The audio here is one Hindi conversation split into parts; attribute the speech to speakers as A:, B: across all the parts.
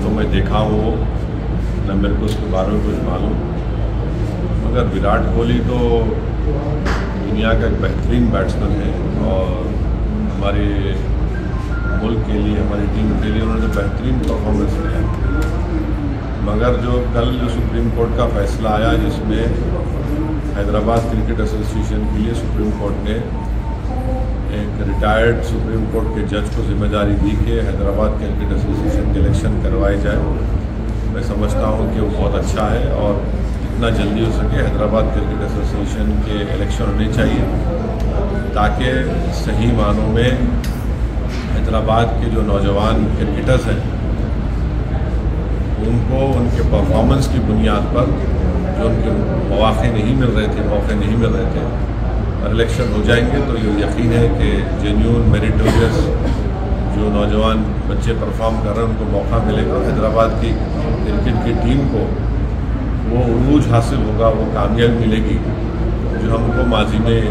A: तो मैं देखा हूँ वो, न मेरे को उसके बारे में कुछ मालूम। मगर विराट कोहली तो दुनिया का एक बेहतरीन बैट्समैन है और हमारे मुल्क के लिए, हमारी टीम के लिए उन्होंने तो बेहतरीन परफॉर्मेंस किया। मगर कल सुप्रीम कोर्ट का फैसला आया जिसमें हैदराबाद क्रिकेट एसोसिएशन के लिए सुप्रीम कोर्ट ने एक रिटायर्ड सुप्रीम कोर्ट के जज को जिम्मेदारी दी कि हैदराबाद क्रिकेट एसोसिएशन के इलेक्शन करवाए जाए। मैं समझता हूं कि वो बहुत अच्छा है और जितना जल्दी हो सके हैदराबाद क्रिकेट एसोसिएशन के इलेक्शन होने चाहिए ताकि सही मानों में हैदराबाद के जो नौजवान क्रिकेटर्स हैं उनको उनके परफॉर्मेंस की बुनियाद पर जो उनके मौके नहीं मिल रहे थे और इलेक्शन हो जाएंगे तो ये यकीन है कि जेन्युइन मेरिटोरियस जो नौजवान बच्चे परफॉर्म कर रहे हैं उनको मौका मिलेगा। हैदराबाद की क्रिकेट की टीम को वो उरूज हासिल होगा, वो कामयाबी मिलेगी जो हमको माजी में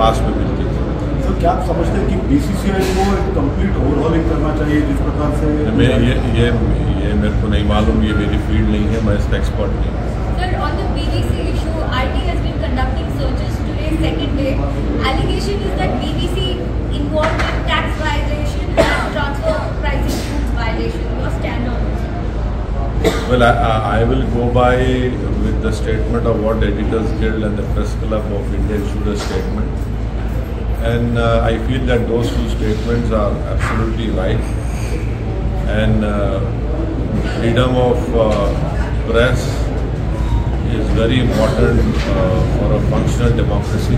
A: पास में मिलती थी।
B: तो क्या आप समझते हैं कि बीसीसीआई को एक कंप्लीट ओवरहॉलिंग करना चाहिए जिस प्रकार से?
A: ये मेरे को नहीं मालूम, ये मेरी फील्ड नहीं है, मैं इसका एक्सपर्ट नहीं हूँ।
C: Sir, on the BBC issue, IT has been conducting searches today, second day. Allegation is that BBC involved in tax violation and transfer pricing rules violation. Your stand on this?
A: Well, I will go by with the statement of what Editors Guild and the Press Club of India issued a statement. And I feel that those two statements are absolutely right. And freedom of press is very important for a functional democracy,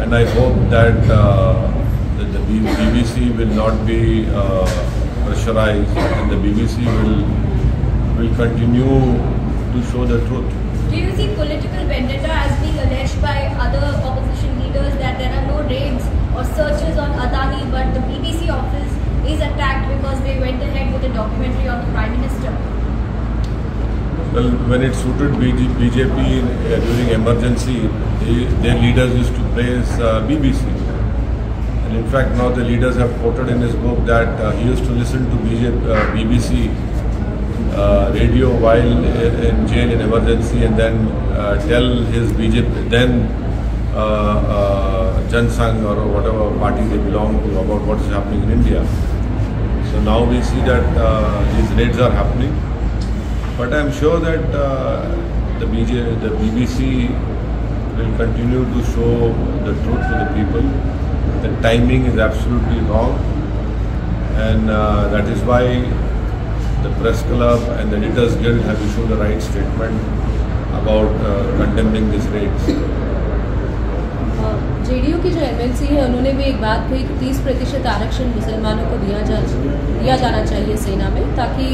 A: and I hope that the BBC will not be pressurized, and the BBC will continue to show the truth.
C: Do you see political vendetta as being alleged by other opposition leaders that there are no raids or searches on Adani, but the BBC office is attacked because they went ahead with a documentary on the Prime Minister?
A: Well, when it suited BJP during emergency, their leaders used to praise BBC. And in fact, now the leaders have quoted in his book that he used to listen to BBC radio while in jail in emergency and then tell his BJP, then Jan Sangh or whatever party they belong to about what is happening in India. So now we see that these raids are happening. But I am sure that the BBC will continue to show the truth to the people. The timing is absolutely wrong, and that is why the Press Club and the Editors Guild have issued a right statement about condemning these raids.
D: JDU की जो एमएलसी है उन्होंने भी एक बात कही कि 30% आरक्षण मुसलमानों को दिया जाना चाहिए सेना में, ताकि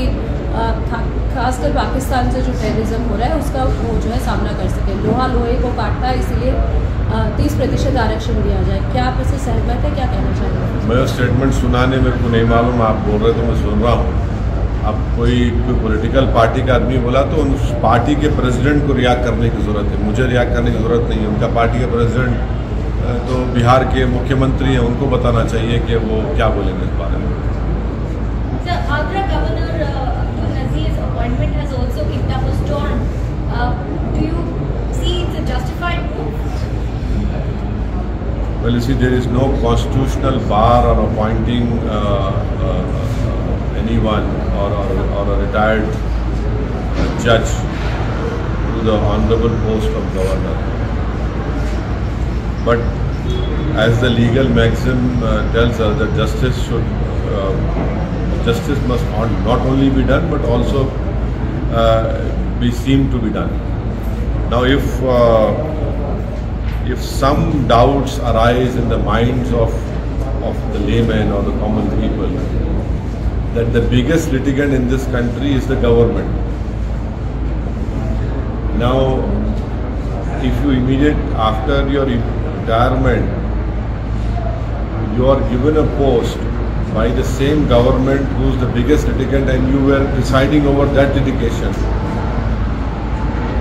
D: खासकर पाकिस्तान से जो टेररिज्म हो रहा है उसका वो जो है सामना कर सके। लोहा लोहे को काटता है, इसलिए 30% आरक्षण दिया जाए। क्या आप इससे सहमत है? क्या कहना चाहेंगे?
A: मैं स्टेटमेंट सुनाने मेरे को नहीं मालूम, आप बोल रहे तो मैं सुन रहा हूँ। अब कोई पॉलिटिकल पार्टी का आदमी बोला तो उस पार्टी के प्रेसिडेंट को रिएक्ट करने की ज़रूरत है, मुझे रिएक्ट करने की ज़रूरत नहीं है। उनका पार्टी के प्रेसिडेंट तो बिहार के मुख्यमंत्री हैं, उनको बताना चाहिए कि वो क्या बोलेंगे इस बारे में।
C: Sir, Agra Governor Abdul Nazir's appointment has also kicked up a storm. Do you see it's a justified move?
A: Well, you see, there is no constitutional bar on appointing anyone or a retired judge to the honorable post of governor. But as the legal maxim tells us that justice must not only be done but also be seen to be done. Now, if some doubts arise in the minds of the laymen or the common people that the biggest litigant in this country is the government. Now, if you after your retirement, you are given a post by the same government who is the biggest litigant and you were presiding over that litigation.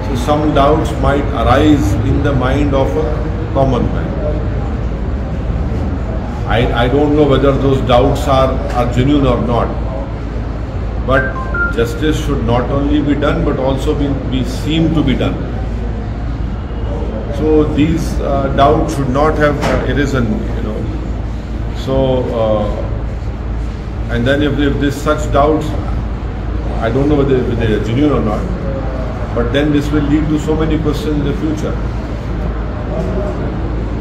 A: So some doubts might arise in the mind of a common man. I don't know whether those doubts are genuine or not. but justice should not only be done but also be seen to be done. So these doubts should not have arisen, So and then if there's such doubts, I don't know whether they are genuine or not, but then this will lead to so many questions in the future.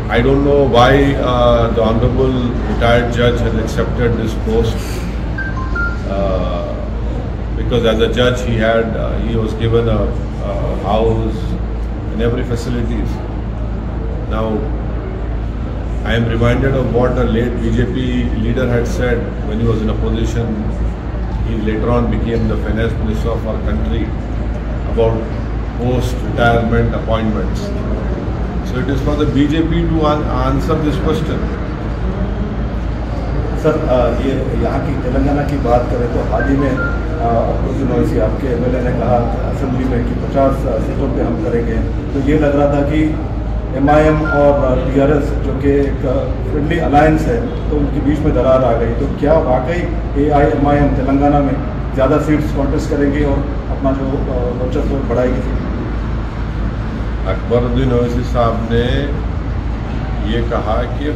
A: I don't know why the Honorable retired judge has accepted this post, because as a judge he was given a house and every facilities. Now I am reminded of what a late BJP leader had said when he was in opposition. He later on became the finance minister of our country, about post-retirement appointments. So it is for the BJP to answer this question.
B: Sir, ये यहाँ की तेलंगाना की बात करें तो हाल ही में अफरोज़ ओवैसी आपके एमएलए ने कहा असेंबली में कि 50 सीटों पे हम करेंगे, तो ये लग रहा था कि MIM और TRS जो कि एक फ्रेंडली अलायंस है, तो उनके बीच में दरार आ गई। तो क्या वाकई AIMIM तेलंगाना में ज़्यादा सीट्स कॉन्टेस्ट करेंगे और अपना जो वर्चस्व बढ़ाएगी?
A: अकबरुद्दीन ओवैसी साहब ने ये कहा कि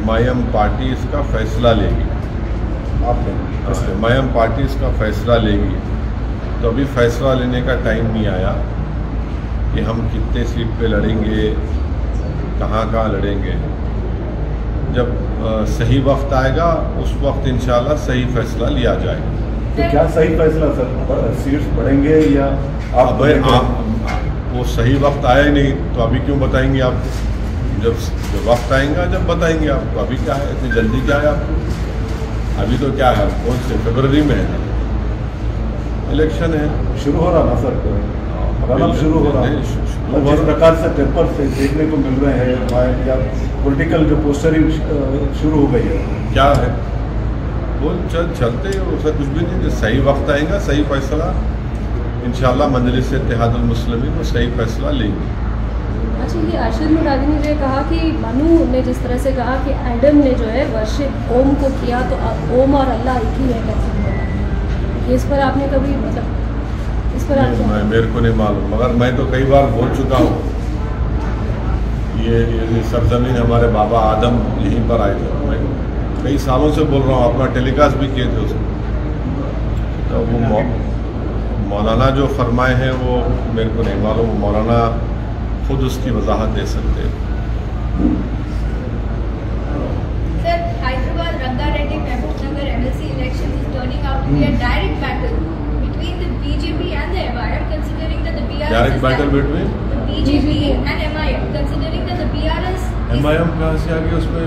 A: MIM पार्टी इसका फैसला लेगी। MIM पार्टी इसका फैसला लेगी, तो अभी फैसला लेने का टाइम नहीं आया कि हम कितने सीट पे लड़ेंगे, कहाँ लड़ेंगे। जब सही वक्त आएगा उस वक्त इंशाल्लाह सही फैसला लिया जाएगा।
B: तो क्या सही फैसला सर, सीट्स बढ़ेंगे या आप
A: वो सही वक्त आया ही नहीं, तो अभी क्यों बताएंगे आपको? जब वक्त आएगा जब बताएंगे आपको। अभी क्या है, इतनी जल्दी क्या है आपको? अभी तो क्या है, कौन से फरवरी में है इलेक्शन है,
B: शुरू हो रहा ना सर, रनअप शुरू हो रहा है। जिस प्रकार से पेपर से देखने को मिल रहे हैं या पॉलिटिकल जो पोस्टरिंग शुरू हो गई है,
A: क्या है वो चलते उसका कुछ भी नहीं। सही वक्त आएगा, सही फैसला इंशाल्लाह मजलिस इत्तेहादुल मुस्लिमीन वो सही फैसला लेंगे।
D: अच्छा, ये अरशद मुरादी ने जो कहा कि मनु ने जिस तरह से कहा कि एडम ने जो है वर्शिप ओम को किया, तो ओम और अल्लाह एक ही है, इस पर आपने कभी इस पर
A: मेरे को नहीं मालूम, मगर मैं तो कई बार बोल चुका हूँ। ये सरजमीन हमारे बाबा आदम यहीं पर आए थे, मैं कई सालों से बोल रहा हूँ, अपना टेलीकास्ट भी किए थे उसको। तो वो मौलाना जो फरमाए हैं वो मेरे को नहीं मालूम, मौलाना खुद उसकी वजाहत दे सकते हैं।
C: Sir, Hyderabad Rangareddy Mahbubnagar MLC election is turning out to be a direct battle between the BJP and the MIM, considering that the BRS
A: direct battle between
C: the BJP and MIM, considering that the BRS
A: MIM कहाँ से आ गया उसमें?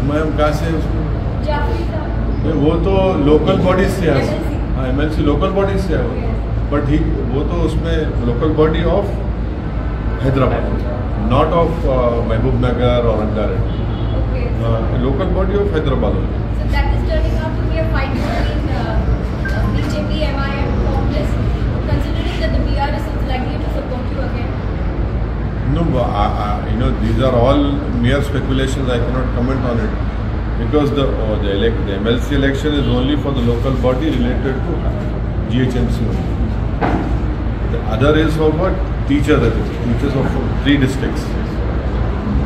A: MIM कहाँ से उसमें?
C: Jafri साहब,
A: वो तो लोकल बॉडी से है,
C: MLC।
A: MLC लोकल बॉडी से है, बट वो तो उसमें local body of Hyderabad, not of Mahbubnagar और Rangareddy, local body of Hyderabad.
C: So that is turning out to be a fight between BJP, MIM, Congress, considering that the BRS is likely to support you again.
A: No, these are all mere speculations. I cannot comment on it because the MLC election is only for the local body related to GHMC. The other is for what? Teachers of 3 districts.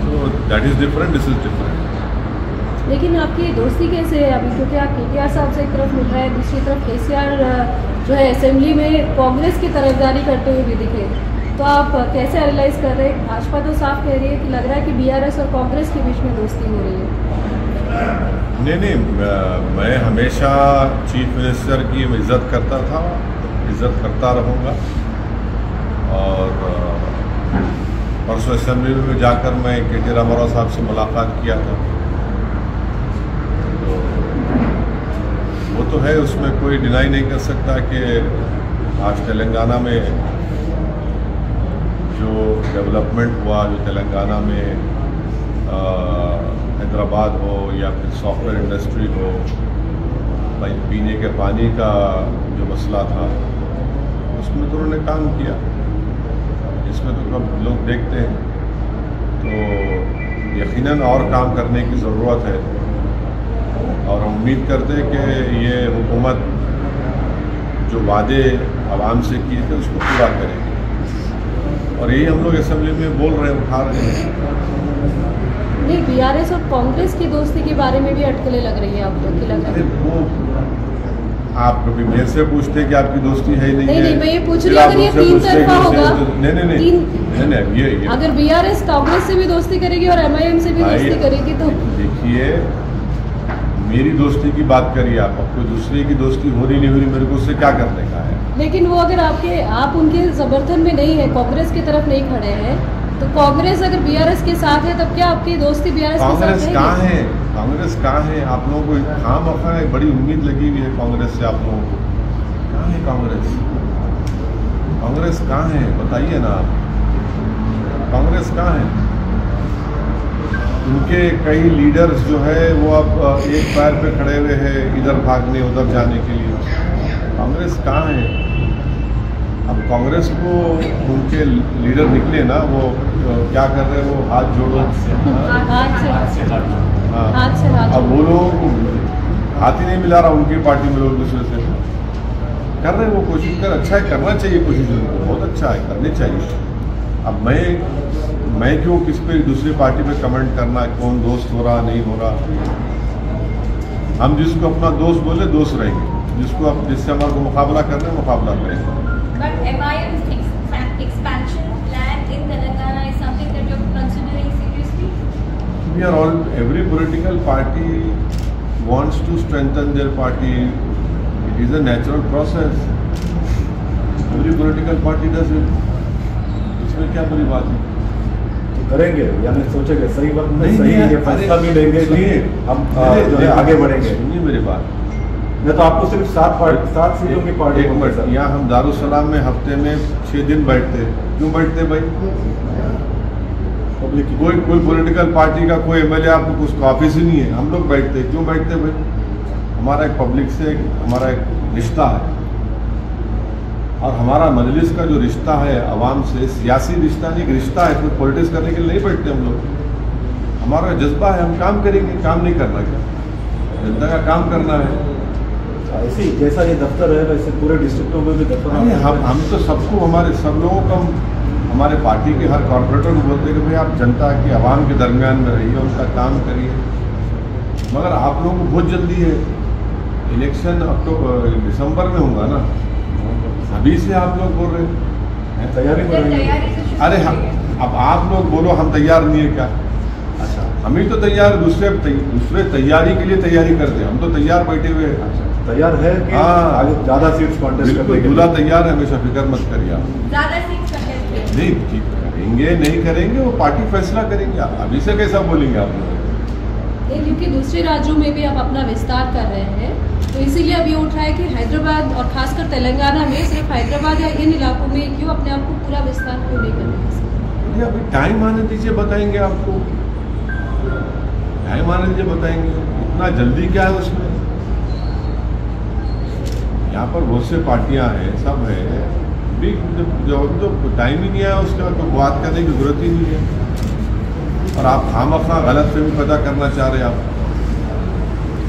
A: So that is different. This is different.
D: लेकिन आपकी दोस्ती कैसे है अभी, क्योंकि आप KTR साहब से एक तरफ मिल रहे हैं, दूसरी तरफ KCR जो है असेंबली में कांग्रेस की तरफदारी करते हुए भी दिखे, तो आप कैसे एनालाइज कर रहे हैं? भाजपा तो साफ कह रही है कि लग रहा है कि BRS और कांग्रेस के बीच में दोस्ती हो रही है।
A: नहीं, मैं हमेशा चीफ मिनिस्टर की इज्जत करता था, इज्जत करता रहूँगा। और परसों असेंबली में जाकर मैं KT रामाराव साहब से मुलाकात किया था, तो वो तो है, उसमें कोई डिनाई नहीं कर सकता कि आज तेलंगाना में जो डेवलपमेंट हुआ, जो तेलंगाना में हैदराबाद हो या फिर सॉफ्टवेयर इंडस्ट्री हो, पीने के पानी का जो मसला था, उसमें तो उन्होंने काम किया। इसमें तो अब लोग देखते हैं, तो यकीनन और काम करने की ज़रूरत है। और हम उम्मीद करते हैं कि ये हुकूमत जो वादे आवाम से किए थे उसको पूरा करेगी, और यही हम लोग असेंबली में बोल रहे हैं, उठा रहे हैं।
D: नहीं, बीआरएस और कांग्रेस की दोस्ती के बारे में भी अटकलें लग रही है आप लोग की, लग रहा है?
A: वो आप कभी मेरे से पूछते कि आपकी दोस्ती है ही नहीं,
D: नहीं, मैं ये पूछ रही हूँ अगर ये तीन तरफा होगा,
A: नहीं, ये
D: अगर बीआरएस कांग्रेस से भी दोस्ती करेगी और एमआईएम से भी दोस्ती करेगी तो
A: देखिए, मेरी दोस्ती की बात करिए आप, कोई दूसरे की दोस्ती हो रही नहीं हो रही, मेरे को उससे क्या करने का है।
D: लेकिन वो अगर आप उनके समर्थन में नहीं है, कांग्रेस की तरफ नहीं खड़े हैं, तो कांग्रेस अगर बीआरएस के साथ है तब क्या आपकी दोस्ती बीआरएस के साथ
A: कांग्रेस
D: रहेगी?
A: कहाँ है? कांग्रेस कहाँ है? आप लोगों को खामखा है, बड़ी उम्मीद लगी हुई है कांग्रेस से आप लोगों को। कहाँ है कांग्रेस? कांग्रेस कहाँ है बताइए ना आप, कांग्रेस कहाँ है? उनके कई लीडर्स जो है वो अब एक पैर पे खड़े हुए हैं, इधर भागने उधर जाने के लिए। कांग्रेस कहाँ है? अब कांग्रेस को उनके लीडर निकले ना, वो क्या कर रहे हैं, वो हाथ जोड़ो,
D: हाथ से
A: अब वो लोग हाथ ही नहीं मिला रहा उनकी पार्टी में, लोग दूसरे से कर रहे हैं, वो कोशिश कर, अच्छा है, करना चाहिए कोशिश, उनको बहुत अच्छा है, करनी चाहिए। अब मैं क्यों किस पे दूसरी पार्टी पे कमेंट करना, कौन दोस्त हो रहा नहीं हो रहा। हम जिसको अपना दोस्त बोले दोस्त रहेंगे, जिसको अब जिससे हमारे को मुकाबला करना है मुकाबला करेंगे।
C: But MIM's expansion plan in Telangana is something that you're considering seriously?
A: We are all, every political party wants to strengthen their party. It is a natural process. Every political party does it. इसमें क्या बुरी बात है?
B: तो करेंगे, यानी सोचेंगे सही वक्त में
A: नहीं,
B: सही
A: नहीं,
B: ये फैसला भी लेंगे,
A: सुनिए,
B: हम जो है आगे बढ़ेंगे।
A: सुनिए मेरी बात,
B: मैं तो आपको सिर्फ 7 सीटों की पार्टी
A: एक मिनट, यहाँ हम दारुसलाम में हफ्ते में 6 दिन बैठते, क्यों बैठते भाई?
B: पब्लिक की
A: कोई पॉलिटिकल पार्टी का कोई एमएलए आपको उसका ऑफिस ही नहीं है, हम लोग बैठते, क्यों बैठते भाई? हमारा एक पब्लिक से हमारा एक रिश्ता है, और हमारा मजलिस का जो रिश्ता है आवाम से, सियासी रिश्ता नहीं, रिश्ता है, कोई पॉलिटिक्स करने के लिए नहीं बैठते हम लोग। हमारा जज्बा है, हम काम करेंगे, काम नहीं करना क्या, जनता का काम करना है।
B: ऐसे ही जैसा ये दफ्तर है वैसे पूरे डिस्ट्रिक्टों में भी दफ्तर।
A: हम तो सबको, हमारे सब लोगों को, हमारे पार्टी के हर कॉर्पोरेटर को बोलते हैं कि भाई आप जनता की आवाम के दरमियान में रहिए, उनका काम करिए। मगर आप लोगों को बहुत जल्दी है, इलेक्शन दिसंबर में होगा ना, अभी से आप लोग बोल रहे हैं
B: तैयारी में रहेंगे।
A: अरे अब आप लोग बोलो हम तैयार नहीं है क्या? अच्छा, हम ही तो तैयार, दूसरे तैयारी के लिए तैयारी करते हैं, हम तो तैयार बैठे हुए हैं।
B: तैयार है कि आगे ज्यादा सीट्स कॉन्टेस्ट करने के लिए?
A: दूल्हा तैयार है, हमेशा फिक्र मत करिए आप।
C: ज्यादा सीट्स कंटेस्ट
A: नहीं करेंगे, नहीं करेंगे, वो पार्टी फैसला करेंगे। अभी से कैसा बोलेंगे आप लोग?
D: नहीं, क्योंकि दूसरे राज्यों में भी आप अपना विस्तार कर रहे हैं, तो इसीलिए अब ये उठ रहा है कि हैदराबाद और खासकर तेलंगाना में, सिर्फ हैदराबाद या इन इलाकों में क्यों अपने आप को पूरा विस्तार क्यों नहीं करना?
A: अभी टाइम आने दीजिए, बताएंगे आपको, टाइम आने दीजिए, बताएंगे। इतना जल्दी क्या है उसमें? यहाँ पर बहुत से पार्टियां हैं, सब है, भी जो टाइम ही नहीं आया उसके बाद तो बात करने की जरूरत ही नहीं है। और आप खामखा गलत फहमी पैदा करना चाह रहे हैं, आप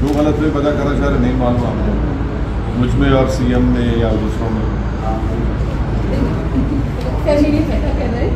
A: जो गलत फहमी पैदा करना चाह रहे नहीं मालूम आपको, मुझ में और सीएम में या दूसरों में।
D: पैदा कर रहे हैं